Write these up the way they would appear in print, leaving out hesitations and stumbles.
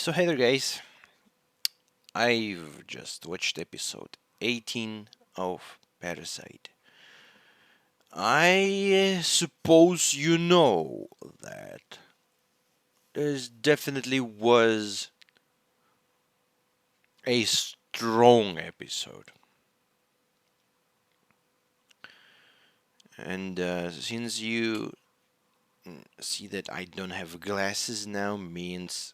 So hey there guys, I've just watched episode 18 of Parasyte. I suppose you know that this definitely was a strong episode. And since you see that I don't have glasses now, means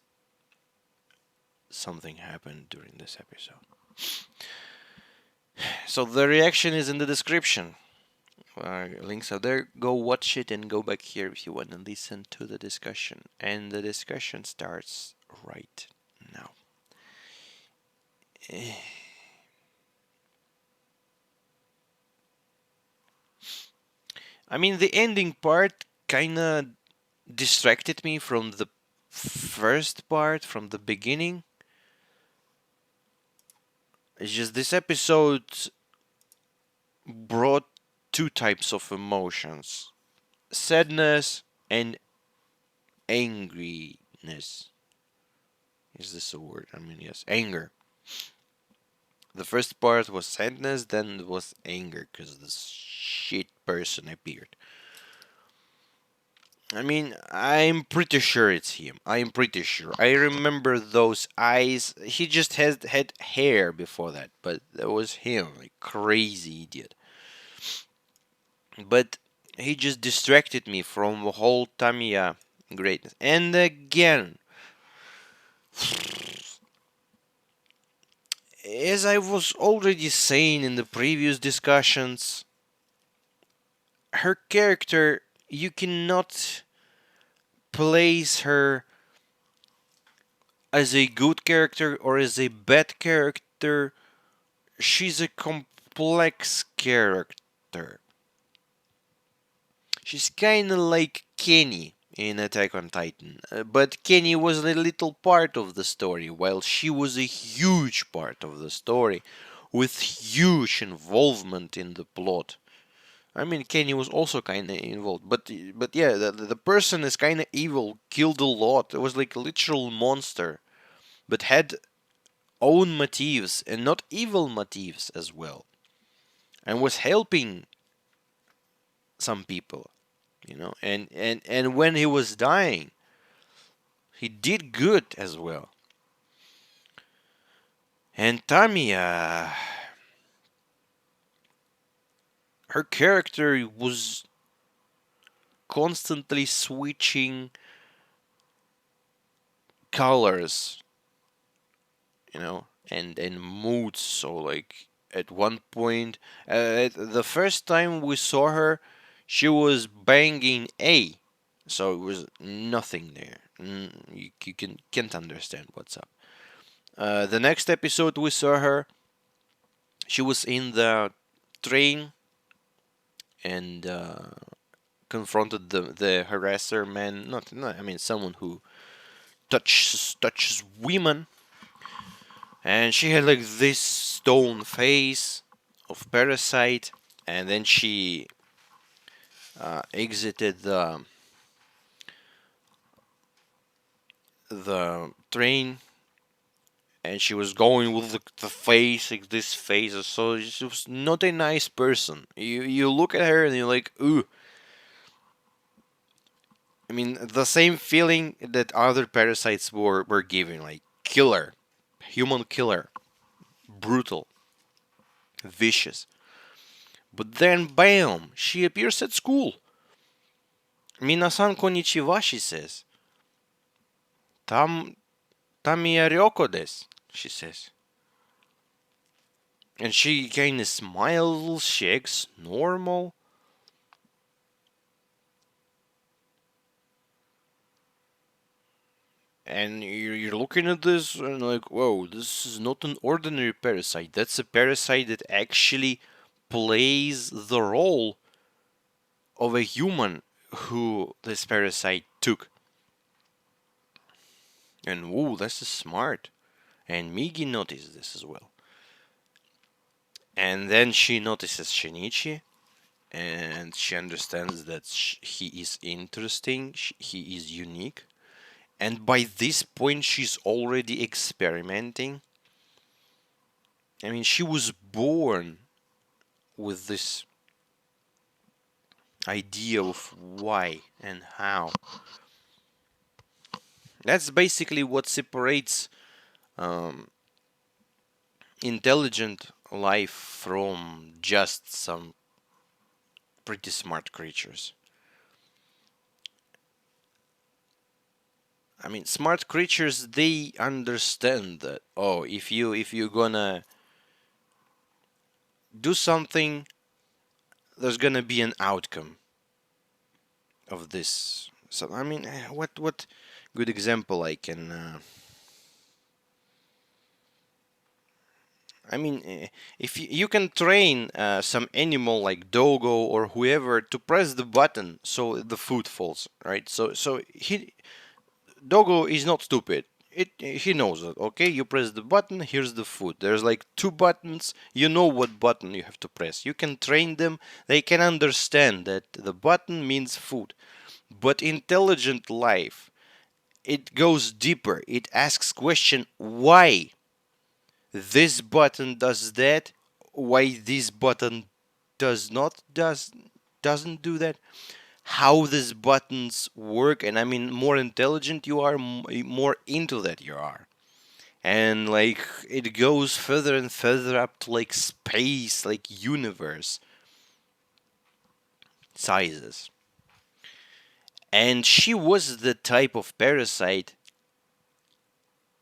something happened during this episode. So the reaction is in the description. Links are there. Go watch it and go back here if you want to listen to the discussion. And the discussion starts right now. I mean, the ending part kinda distracted me from the first part, from the beginning. It's just this episode brought two types of emotions: sadness and angriness. Is this a word? I mean, yes, anger. The first part was sadness, then it was anger because this shit person appeared. I mean, I'm pretty sure it's him. I'm pretty sure. I remember those eyes. He just had hair before that, but that was him, like crazy idiot. But he just distracted me from the whole Tamiya greatness. And again, as I was already saying in the previous discussions, her character, you cannot place her as a good character or as a bad character. She's a complex character. She's kinda like Kenny in Attack on Titan, but Kenny was a little part of the story, while she was a huge part of the story, with huge involvement in the plot. I mean, Kenny was also kind of involved, but yeah, the person is kind of evil, killed a lot. It was like a literal monster, but had own motives and not evil motives as well, and was helping some people, and when he was dying, he did good as well. And Tamiya, her character was constantly switching colors, and moods. So like at one point, the first time we saw her, she was banging A, so it was nothing there. You can't understand what's up. The next episode we saw her, she was in the train and confronted the harasser man. Not I mean someone who touches women, and she had like this stone face of Parasyte, and then she exited the train, and she was going with the face, like this face. So she was not a nice person. You look at her and you're like, ooh. I mean, the same feeling that other parasites were giving, like killer, human killer, brutal, vicious. But then, bam, she appears at school. Minasan konnichiwa, she says. Tam Tamiya ryoko desu, she says. And she kinda smiles, she acts normal. And you're looking at this and like, whoa, this is not an ordinary parasite. That's a parasite that actually plays the role of a human who this parasite took. And whoa, this is smart. And Migi noticed this as well. And then she notices Shinichi, and she understands that he is interesting, he is unique, And by this point, she's already experimenting. I mean, she was born with this idea of why and how. That's basically what separates um, intelligent life from just some pretty smart creatures. I mean, smart creatures, they understand that, oh, if you're gonna do something, there's gonna be an outcome of this. So I mean, what good example I can I mean, if you can train some animal like doggo or whoever to press the button so the food falls, right? So he doggo is not stupid. He knows that. Okay, you press the button. Here's the food. There's like two buttons. You know what button you have to press. You can train them. They can understand that the button means food. But intelligent life, it goes deeper. It asks question why this button does that, why this button doesn't do that, how these buttons work. And I mean, more intelligent you are, more into that you are. And like it goes further and further up to like space, like universe sizes. And she was the type of parasite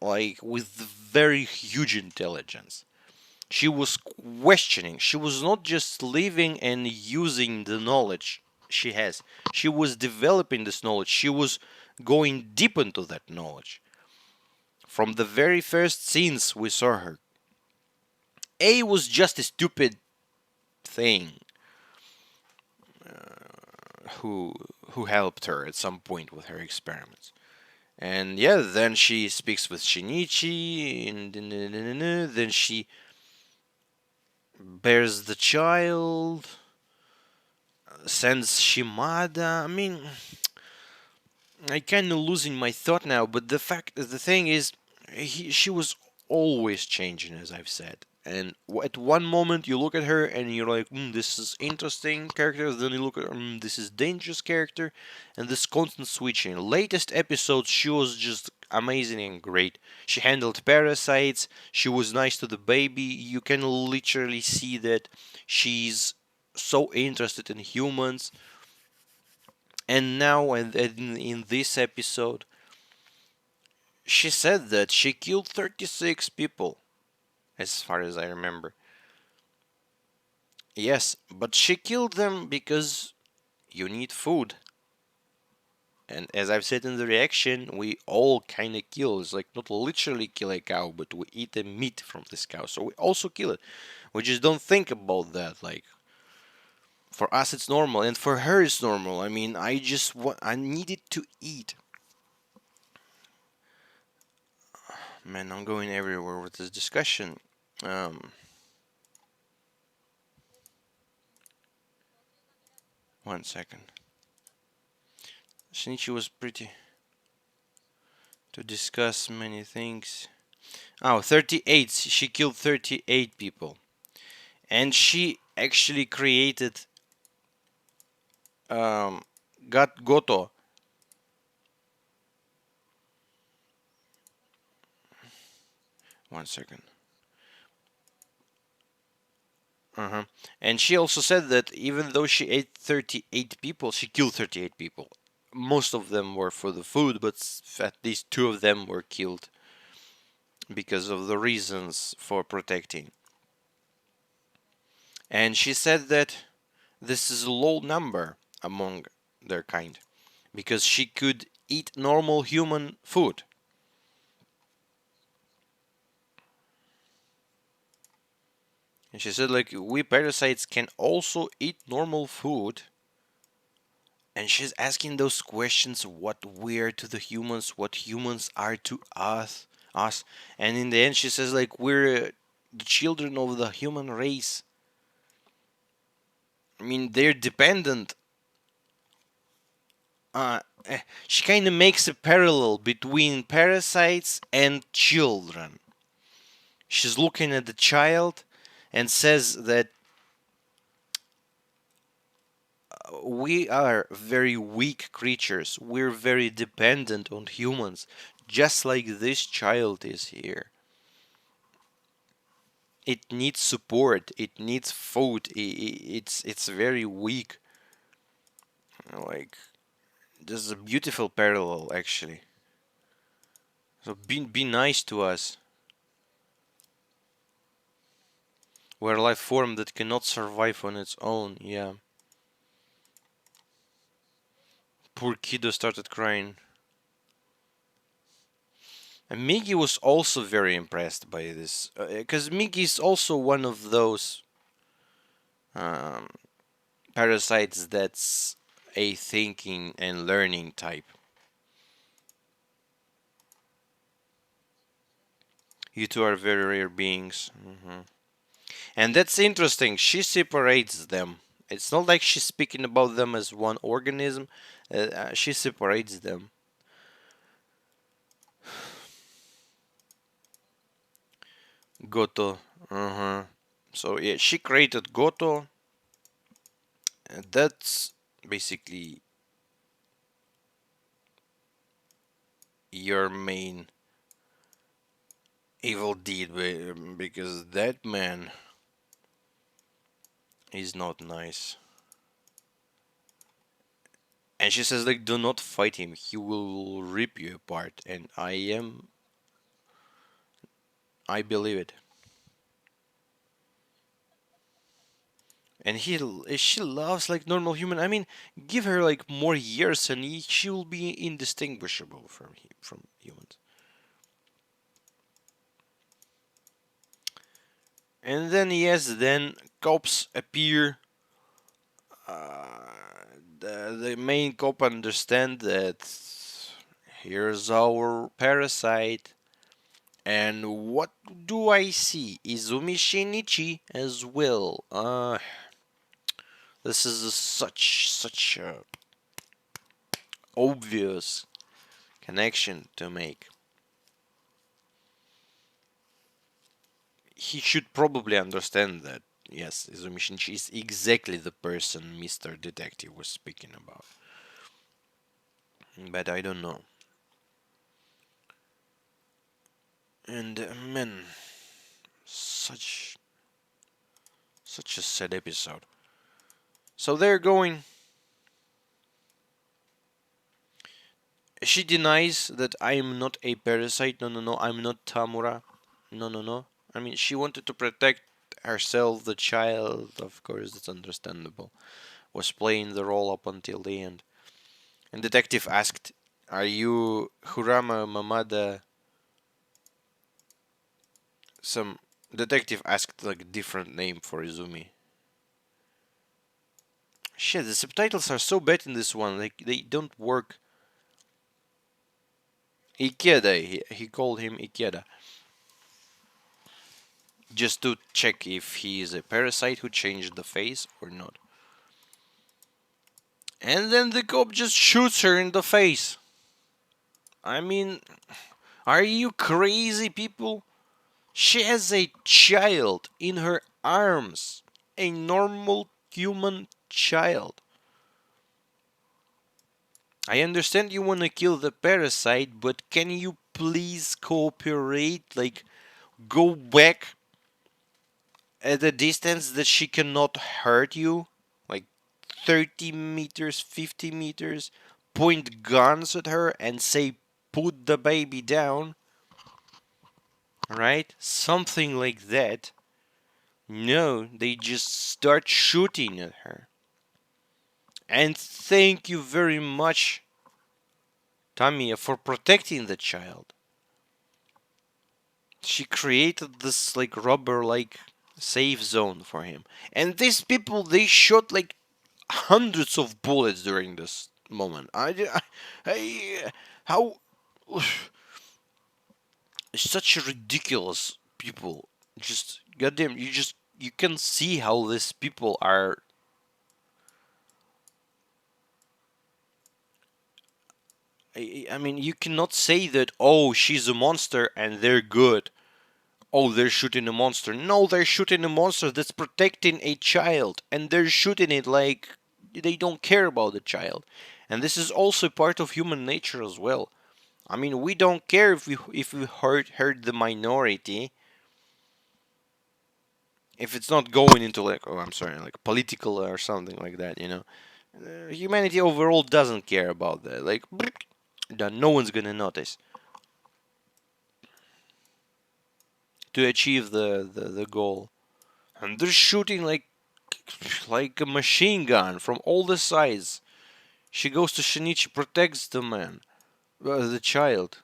like with very huge intelligence. She was questioning. She was not just living and using the knowledge she has. She was developing this knowledge. She was going deep into that knowledge. From the very first scenes we saw her, A was just a stupid thing who who helped her at some point with her experiments. And yeah, then she speaks with Shinichi, and then she bears the child, sends Shimada. I mean, I kind of losing my thought now, but the thing is, she was always changing, as I've said. And at one moment you look at her and you're like, this is interesting character. Then you look at her, this is dangerous character, and this constant switching. Latest episode, she was just amazing and great. She handled parasites. She was nice to the baby. You can literally see that she's so interested in humans. And now, in this episode, she said that she killed 36 people, as far as I remember. Yes, but she killed them because you need food. And as I've said in the reaction, we all kind of kill. It's like not literally kill a cow, but we eat the meat from this cow. So we also kill it. We just don't think about that. Like, for us, it's normal. And for her, it's normal. I mean, I needed to eat. Man, I'm going everywhere with this discussion. Um, One second. Shinichi was pretty to discuss many things. Oh, 38. She killed 38 people. And she actually created um, got Goto. One second. Uh-huh. And she also said that even though she ate 38 people, she killed 38 people. Most of them were for the food, but at least two of them were killed because of the reasons for protecting. And she said that this is a low number among their kind because she could eat normal human food. And she said, like, we parasites can also eat normal food. And she's asking those questions what we're to the humans, what humans are to us. And in the end, she says, like, we're the children of the human race. I mean, they're dependent uh, she kind of makes a parallel between parasites and children. She's looking at the child and says that we are very weak creatures. We're very dependent on humans, just like this child is here. It needs support. It needs food. It's very weak. Like, this is a beautiful parallel, actually. So be nice to us. We're a life form that cannot survive on its own. Yeah. Poor kiddo started crying. And Miggy was also very impressed by this, because Miggy is also one of those um, parasites that's a thinking and learning type. You two are very rare beings. And that's interesting. She separates them. It's not like she's speaking about them as one organism. She separates them. Goto. So yeah, she created Goto. And that's basically your main evil deed, because that man is not nice. And she says, like, do not fight him. He will rip you apart. And I believe it. And she loves like normal human. I mean, give her like more years, and she will be indistinguishable from humans. And then yes, then cops appear. The main cop understand that here's our parasite. And what do I see? Izumi Shinichi as well. This is such a obvious connection to make. He should probably understand that. Yes, Izumi Shinichi is exactly the person Mr. Detective was speaking about. But I don't know. And man, such such a sad episode. So they're going. She denies that I am not a parasite. No, no, no. I'm not Tamura. No, no, no. I mean, she wanted to protect herself, the child. Of course, it's understandable. Was playing the role up until the end. And detective asked, "Are you Hurama Mamada?" Some detective asked like a different name for Izumi. Shit, the subtitles are so bad in this one. Like they don't work. Ikeda. He called him Ikeda. Just to check if he is a parasite who changed the face or not. And then the cop just shoots her in the face. I mean, are you crazy, people? She has a child in her arms. A normal human child. I understand you want to kill the parasite, but can you please cooperate? Like, go back at a distance that she cannot hurt you? Like, 30 meters, 50 meters? Point guns at her and say, put the baby down? Right? Something like that. No, they just start shooting at her. And thank you very much, Tamiya, for protecting the child. She created this like rubber like safe zone for him. And these people, they shot like hundreds of bullets during this moment. How such ridiculous people. Just goddamn, you can see how these people are I mean, you cannot say that, oh, she's a monster and they're good. Oh, they're shooting a monster. No, they're shooting a monster that's protecting a child, and they're shooting it like they don't care about the child. And this is also part of human nature as well. I mean, we don't care if we hurt the minority, if it's not going into like, oh, I'm sorry, like political or something like that. Humanity overall doesn't care about that. Like, that no one's gonna notice to achieve the goal. And they're shooting like a machine gun from all the sides. She goes to Shinichi, protects the man, the child.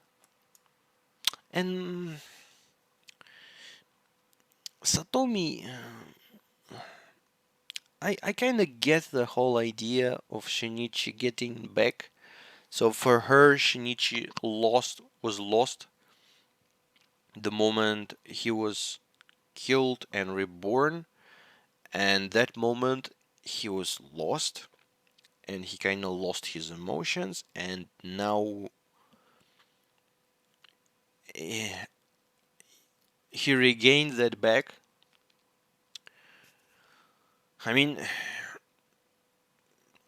And Satomi, I kind of get the whole idea of Shinichi getting back. So for her, Shinichi was lost the moment he was killed and reborn, and that moment he was lost, and he kind of lost his emotions, and now eh, he regained that back. I mean,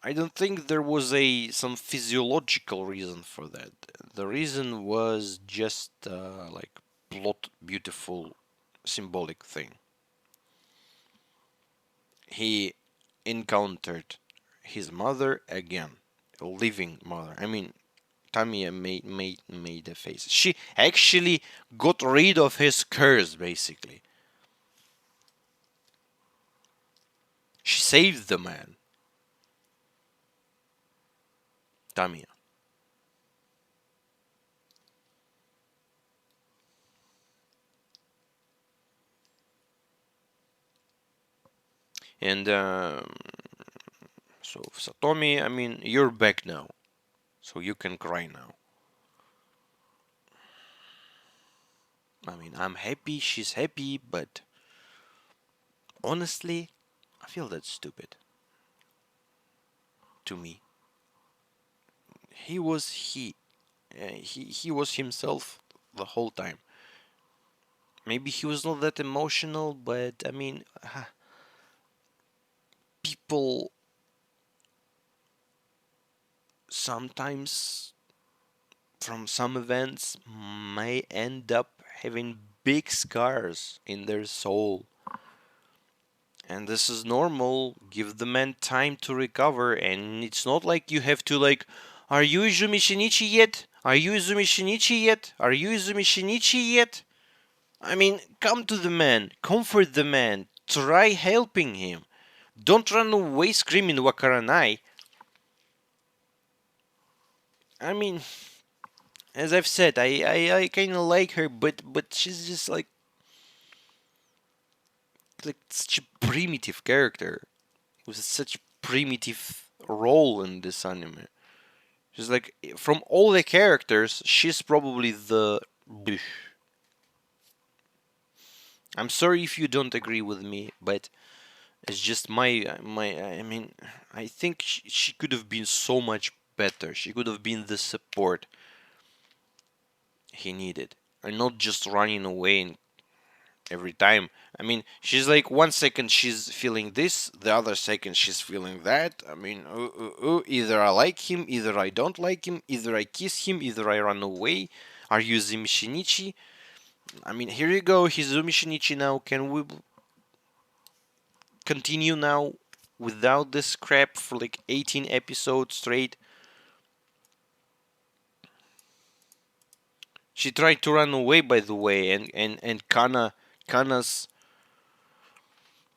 I don't think there was a some physiological reason for that. The reason was just like plot beautiful symbolic thing. He encountered his mother again, a living mother. I mean, Tamiya made a face. She actually got rid of his curse, basically. She saved the man, Tamiya. And so, Satomi, I mean, you're back now, so you can cry now. I mean, I'm happy, she's happy, but honestly, I feel that's stupid to me. He was he was himself the whole time. Maybe he was not that emotional, but I mean, people sometimes from some events may end up having big scars in their soul. And this is normal. Give the man time to recover, and it's not like you have to like, are you Izumi Shinichi yet? Are you Izumi Shinichi yet? Are you Izumi Shinichi yet? I mean, come to the man, comfort the man, try helping him. Don't run away screaming Wakaranai. I mean, as I've said, I kind of like her, but she's just like such a primitive character with such a primitive role in this anime. She's like, from all the characters, she's probably the. I'm sorry if you don't agree with me, but it's just my. I mean, I think she could have been so much better. She could have been the support he needed, and not just running away and every time. I mean, she's like 1 second she's feeling this, the other second she's feeling that. I mean, either I like him, either I don't like him, either I kiss him, either I run away. Are you Izumi Shinichi? I mean, here you go, Izumi Shinichi now. Can we continue now without this crap for like 18 episodes straight? She tried to run away, by the way, and Kana's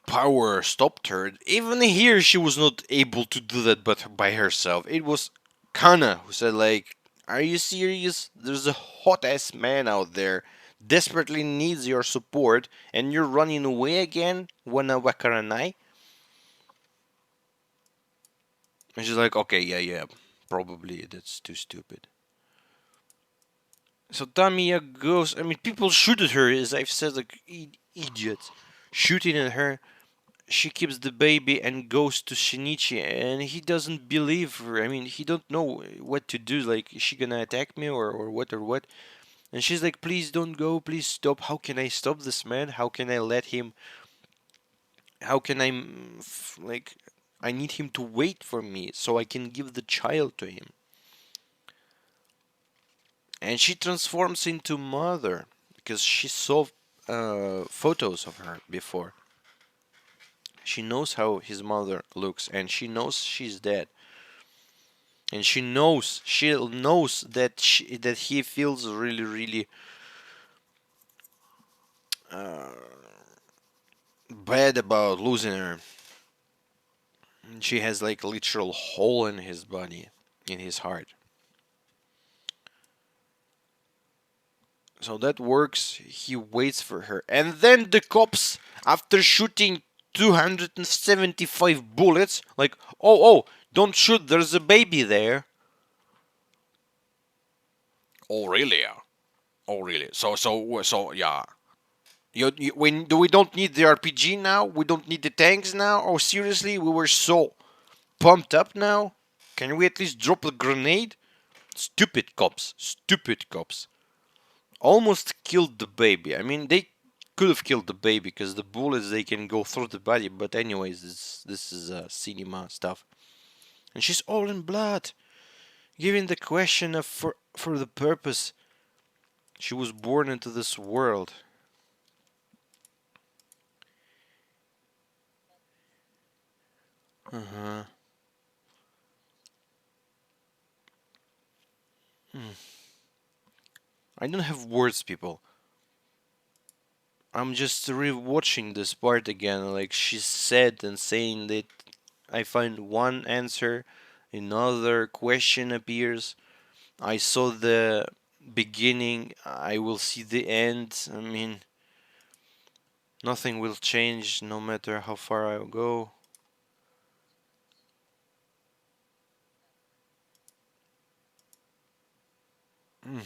power stopped her. Even here, she was not able to do that, but by herself. It was Kana who said, like, "Are you serious? There's a hot ass man out there, desperately needs your support, and you're running away again, Wana Wakaranai." And she's like, "Okay, yeah, probably that's too stupid." So Tamiya goes. I mean, people shoot at her, as I've said, like idiots, shooting at her. she keeps the baby and goes to Shinichi, and he doesn't believe her. I mean, he don't know what to do. Like, is she gonna attack me or what or what? And she's like, please don't go, please stop. How can I stop this man? How can I let him? How can I like? I need him to wait for me so I can give the child to him. And she transforms into mother because she saw photos of her before. She knows how his mother looks, and she knows she's dead. And she knows that he feels really really uh, bad about losing her. She has like a literal hole in his body, in his heart. So that works. He waits for her, and then the cops, after shooting 275 bullets, like, oh, don't shoot. There's a baby there. Oh really? Oh really? So yeah. We don't need the RPG now. We don't need the tanks now. Oh seriously? We were so pumped up now. Can we at least drop a grenade? Stupid cops. Stupid cops. Almost killed the baby. I mean, they could have killed the baby because the bullets they can go through the body. But anyways, this is cinema stuff. And she's all in blood, giving the question of for the purpose she was born into this world. Uh huh. I don't have words, people. I'm just rewatching this part again. Like she said and saying that I find one answer, another question appears. I saw the beginning, I will see the end. I mean, nothing will change no matter how far I go. Mm,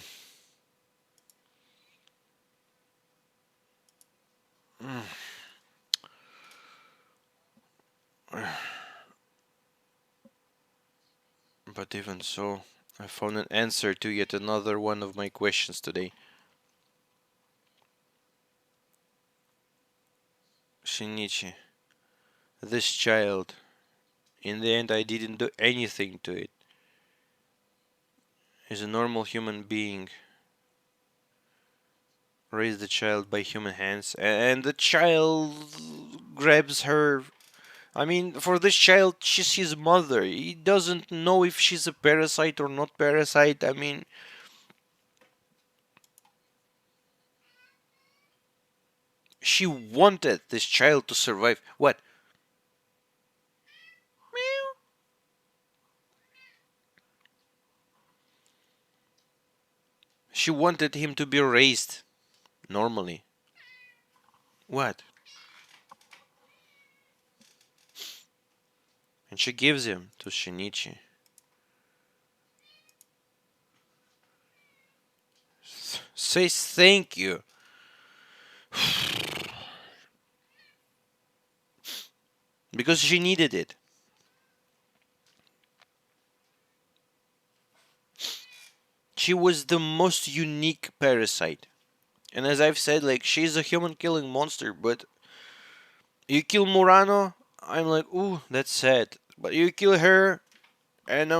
mm. But even so, I found an answer to yet another one of my questions today. Shinichi, this child, in the end, I didn't do anything to it, is a normal human being. Raised the child by human hands, and the child grabs her. I mean, for this child, she's his mother. He doesn't know if she's a parasite or not parasite. I mean, she wanted this child to survive. What? She wanted him to be raised normally. What? And she gives him to Shinichi. Says thank you. Because she needed it. She was the most unique parasite. And as I've said, like, she's a human killing monster, but you kill Murano, I'm like, ooh, that's sad. But you kill her, and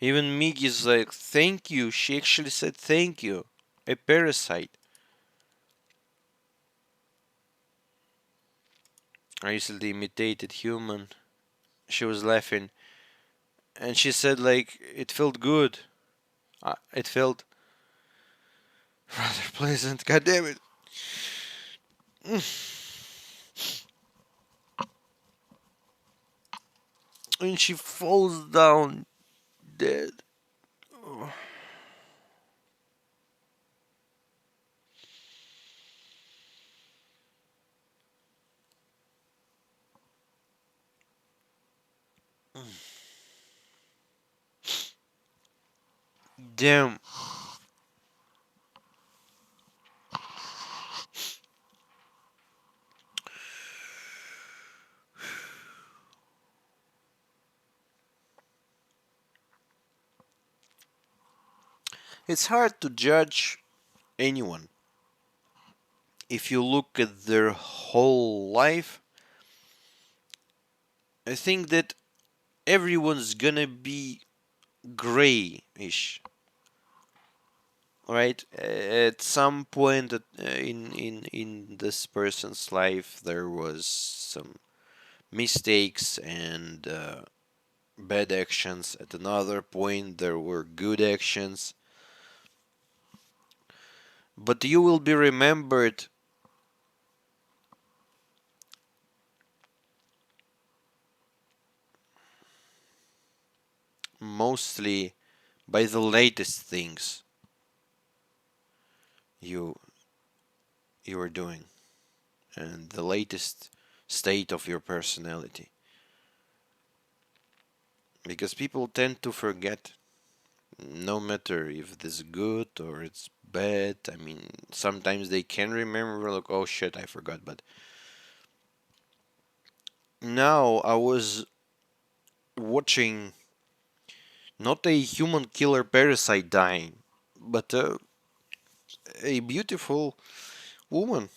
even Migi's like, thank you. She actually said thank you. A parasite. I recently imitated human. She was laughing, and she said like it felt good. It felt rather pleasant. God damn it! And she falls down dead. Oh, damn. It's hard to judge anyone. If you look at their whole life, I think that everyone's gonna be grayish, right? At some point in this person's life, there was some mistakes and bad actions. At another point, there were good actions. But you will be remembered mostly by the latest things you you are doing and the latest state of your personality. Because people tend to forget, no matter if it's good or it's bad. I mean, sometimes they can remember, like, oh shit, I forgot. But now I was watching not a human killer parasite dying, but a beautiful woman,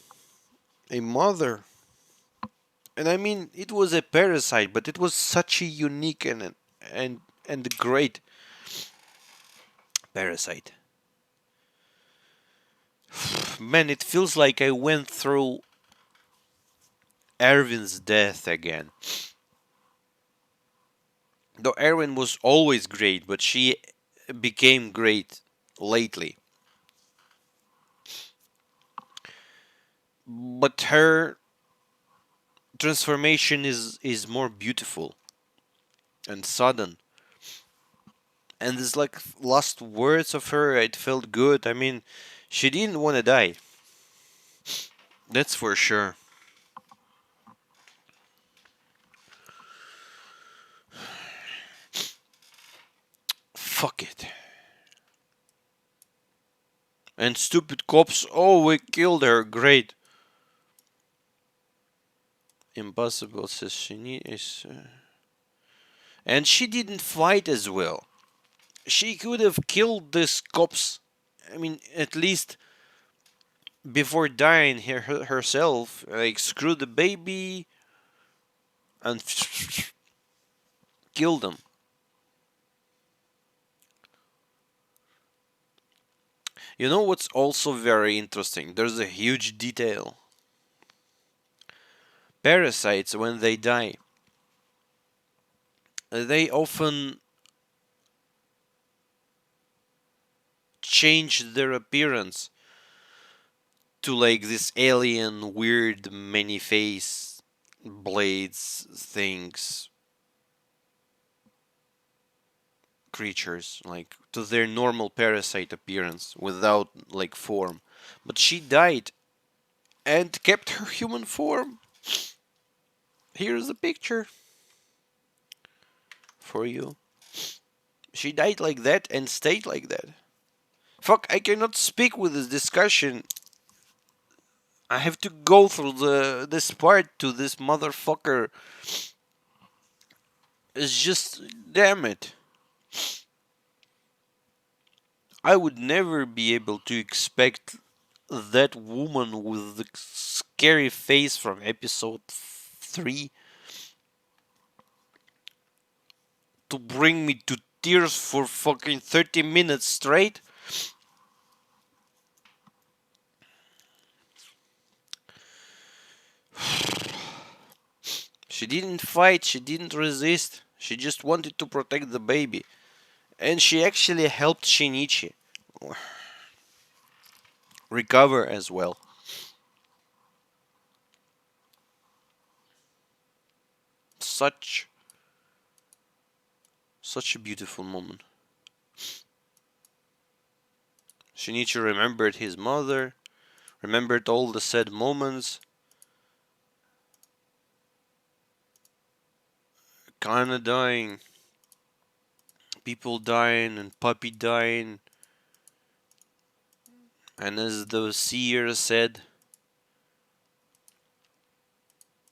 a mother. And I mean, it was a parasite, but it was such a unique and great parasite. Man, it feels like I went through Erwin's death again. Though Erwin was always great, but she became great lately. But her transformation is more beautiful and sudden. And this like last words of her, it felt good. I mean, she didn't want to die. That's for sure. Fuck it. And stupid cops, oh, we killed her, great. Impossible says she is. And she didn't fight as well. She could have killed these cops. I mean, at least before dying herself, like screw the baby and kill them. You know what's also very interesting? There's a huge detail. Parasites, when they die, they often change their appearance to like this alien, weird, many face blades things, creatures, like to their normal parasite appearance without like form. But she died and kept her human form. Here's a picture for you. She died like that and stayed like that. Fuck, I cannot speak with this discussion. I have to go through this part to this motherfucker. It's just, damn it. I would never be able to expect that woman with the scary face from episode 3 to bring me to tears for fucking 30 minutes straight. She didn't fight, she didn't resist. She just wanted to protect the baby. And she actually helped Shinichi recover as well. Such such a beautiful moment. Shinichi remembered his mother, remembered all the sad moments, kinda dying, people dying and puppy dying. And as the seer said,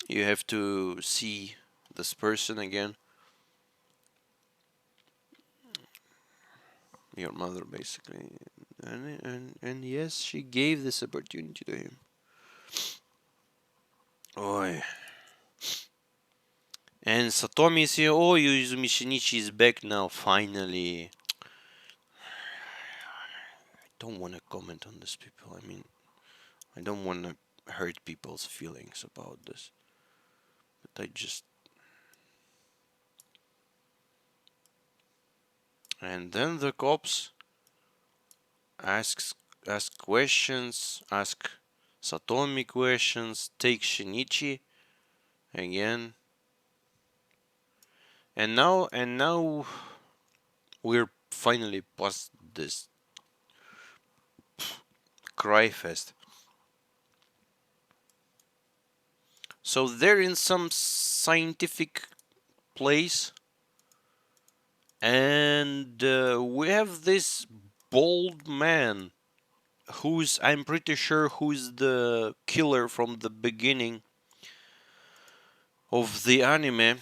you have to see this person again. your mother, basically. And yes, she gave this opportunity to him. Oi. And Satomi is here. Oh, Yuzumi Shinichi is back now, finally. I don't want to comment on this, people. I mean, I don't want to hurt people's feelings about this. But I just. And then the cops asks ask questions, ask Satomi questions, take Shinichi again. And now we're finally past this cry fest. So they're in some scientific place, and we have this bald man who's, I'm pretty sure, who's the killer from the beginning of the anime.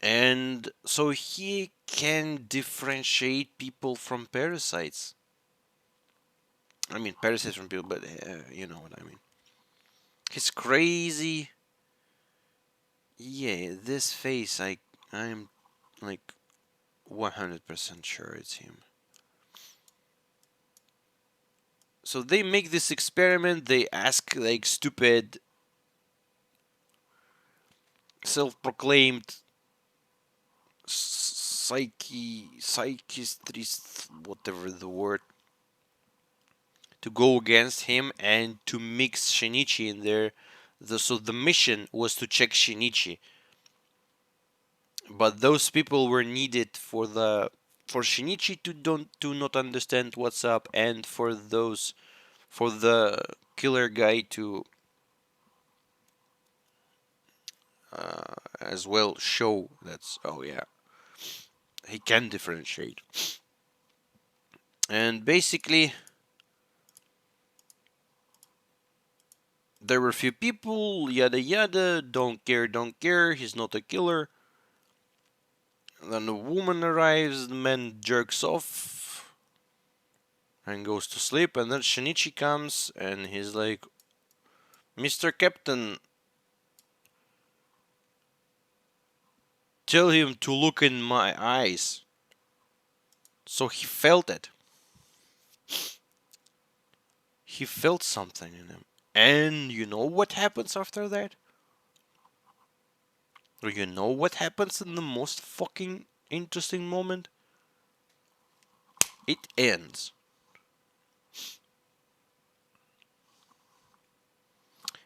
And so he can differentiate people from parasites. I mean, parasites from people, but you know what I mean. He's crazy. Yeah, this face, I'm like 100% sure it's him. So they make this experiment. They ask like stupid, self-proclaimed psychiatrist, whatever the word, to go against him and to mix Shinichi in there. So the mission was to check Shinichi, but those people were needed for Shinichi to not understand what's up, and for the killer guy to as well show that's, oh yeah, he can differentiate. And basically there were a few people, yada yada, don't care, don't care, he's not a killer. Then a woman arrives, the man jerks off and goes to sleep, and then Shinichi comes and he's like, Mr. Captain, tell him to look in my eyes. So he felt it. He felt something in him. And you know what happens after that? Or you know what happens in the most fucking interesting moment? It ends.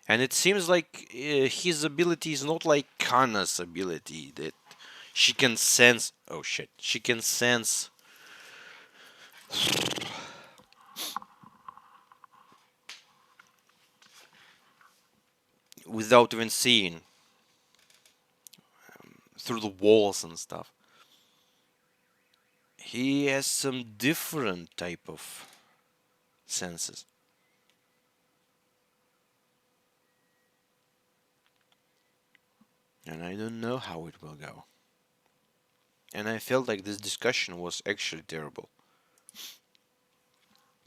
And it seems like his ability is not like Kana's ability, that she can sense. Oh shit. She can sense without even seeing, through the walls and stuff. He has some different type of senses. And I don't know how it will go. And I felt like this discussion was actually terrible.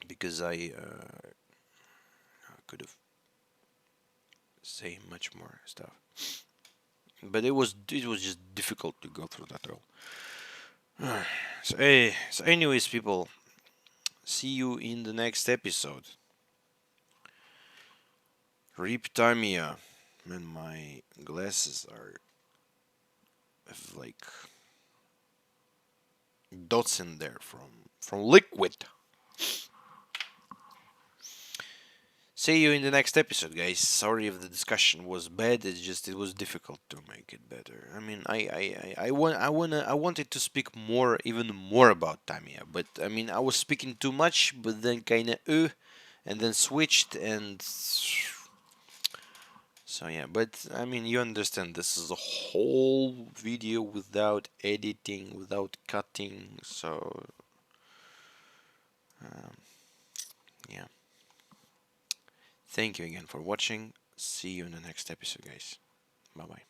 Because I could have said much more stuff. But it was just difficult to go through that all. So anyways, people, see you in the next episode. Rip Tamiya. Man, my glasses are have like dots in there from liquid. See you in the next episode, guys. Sorry if the discussion was bad. It's just it was difficult to make it better. I mean, I wanted to speak more, even more about Tamiya, but I mean, I was speaking too much, but then kind of and then switched, and so yeah. But I mean, you understand, this is a whole video without editing, without cutting. So um, yeah. Thank you again for watching. See you in the next episode, guys. Bye bye.